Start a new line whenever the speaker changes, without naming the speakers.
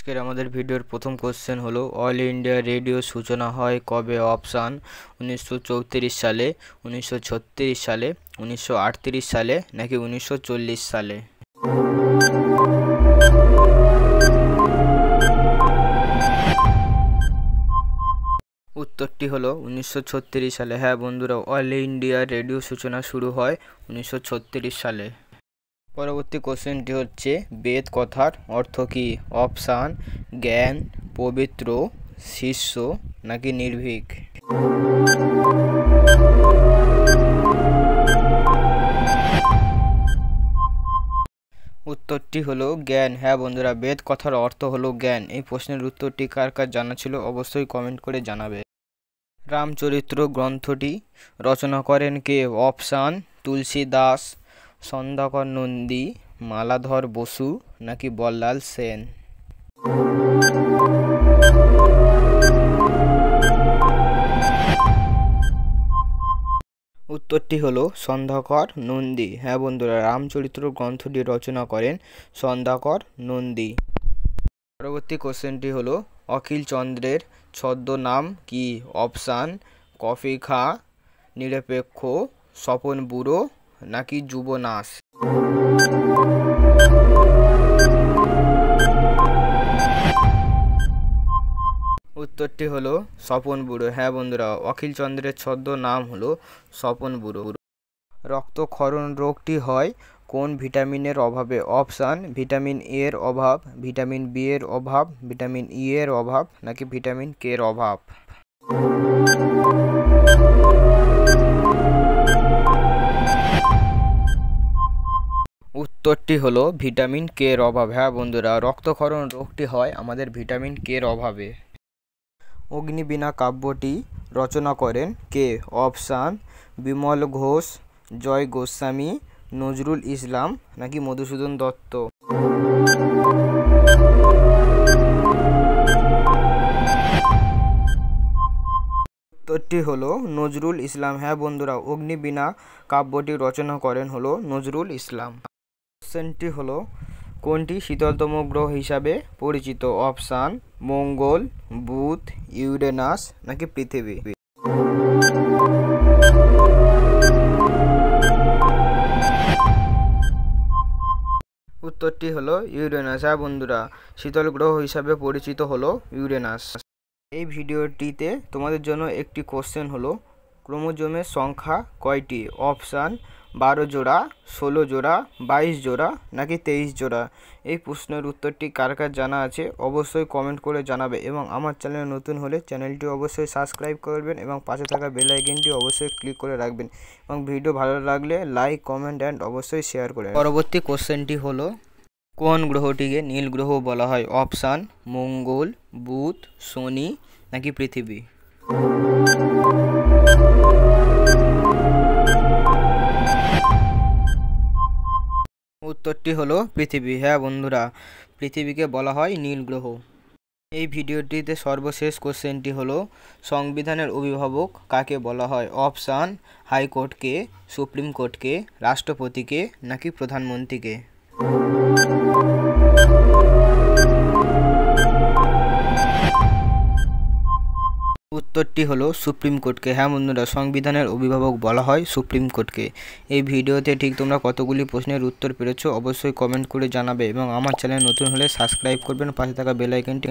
আজকের আমাদের ভিডিওর প্রথম কোশ্চেন হলো অল ইন্ডিয়া রেডিও সূচনা হয় কবে? অপশান 1934 সালে, 1936 সালে, 1938 সালে নাকি 1940 সালে। উত্তরটি হলো 1936 সালে। হ্যাঁ বন্ধুরা, অল ইন্ডিয়া রেডিও সূচনা শুরু হয় 1936 সালে। পরবর্তী কোশ্চেনটি হচ্ছে বেদ কথার অর্থ কী? অপশান জ্ঞান, পবিত্র, শিষ্য নাকি নির্ভীক। উত্তরটি হলো জ্ঞান। হ্যাঁ বন্ধুরা, বেদ কথার অর্থ হলো জ্ঞান। এই প্রশ্নের উত্তরটি কার কার জানা ছিল অবশ্যই কমেন্ট করে জানাবে। রামচরিত্র গ্রন্থটি রচনা করেন কে? অপশান তুলসী দাস, সন্ধ্যাকর নন্দী, মালাধর বসু নাকি বল্লাল সেন। উত্তরটি হলো সন্ধ্যাকর নন্দী। হ্যাঁ বন্ধুরা, রামচরিত্র গ্রন্থটি রচনা করেন সন্ধ্যাকর নন্দী। পরবর্তী কোশ্চেনটি হলো অখিল চন্দ্রের ছদ্মনাম কি? অপশান কফি খা, নিরপেক্ষ, স্বপন বুড়ো নাকি যুবনাশ। উত্তরটি হলো স্বপন বুড়ো। হ্যাঁ বন্ধুরা, অখিল চন্দ্রের ছদ্মনাম হলো স্বপন বুড়ো। রক্তক্ষরণ রোগটি হয় কোন ভিটামিনের অভাবে? অপশান ভিটামিন এ এর অভাব, ভিটামিন বি এর অভাব, ভিটামিন ই এর অভাব নাকি ভিটামিন কে এর অভাব। উত্তরটি হলো ভিটামিন কে এর অভাব। হ্যাঁ বন্ধুরা, রক্তক্ষরণ রোগটি হয় আমাদের ভিটামিন কে এর অভাবে। অগ্নিবীণা কাব্যটি রচনা করেন কে? অপশান বিমল ঘোষ, জয় গোস্বামী, নজরুল ইসলাম নাকি মধুসূদন দত্ত। উত্তরটি হলো নজরুল ইসলাম। হ্যাঁ বন্ধুরা, অগ্নিবীণা কাব্যটি রচনা করেন হলো নজরুল ইসলাম। কোশ্চেনটি হলো কোনটি শীতলতম গ্রহ হিসাবে পরিচিত? অপশান মঙ্গল, বুধ, ইউরেনাস নাকি পৃথিবী। উত্তরটি হলো ইউরেনাস। হ্যাঁ বন্ধুরা, শীতল গ্রহ হিসাবে পরিচিত হলো ইউরেনাস। এই ভিডিওটিতে তোমাদের জন্য একটি কোশ্চেন হলো ক্রোমোজোমের সংখ্যা কয়টি? অপশান 12 জোড়া, 16 জোড়া, 22 জোড়া নাকি 23 জোড়া। এই প্রশ্নের উত্তরটি কার কার জানা আছে অবশ্যই কমেন্ট করে জানাবে এবং আমার চ্যানেলে নতুন হলে চ্যানেলটি অবশ্যই সাবস্ক্রাইব করবেন এবং পাশে থাকা বেল আইকনটি অবশ্যই ক্লিক করে রাখবেন এবং ভিডিও ভালো লাগলে লাইক, কমেন্ট অ্যান্ড অবশ্যই শেয়ার করে। পরবর্তী কোশ্চেনটি হলো কোন গ্রহটিকে নীল গ্রহ বলা হয়? অপশান মঙ্গল, বুধ, শনি নাকি পৃথিবী। উত্তরটি হলো পৃথিবী। হ্যাঁ বন্ধুরা, পৃথিবীকে বলা হয় নীল গ্রহ। এই ভিডিওটিতে সর্বশেষ কোশ্চেনটি হলো সংবিধানের অভিভাবক কাকে বলা হয়? অপশান হাইকোর্টকে, সুপ্রিম কোর্টকে, রাষ্ট্রপতিকে নাকি প্রধানমন্ত্রীকে। উত্তরটি হলো সুপ্রিম কোর্টকে। হ্যাঁ বন্ধুরা, সংবিধানের অভিভাবক বলা হয় সুপ্রিম কোর্টকে। এই ভিডিওতে ঠিক তোমরা কতগুলি প্রশ্নের উত্তর পেরেছো অবশ্যই কমেন্ট করে জানাবে এবং আমার চ্যানেল নতুন হলে সাবস্ক্রাইব করবেন, পাশে থাকা বেল আইকনটি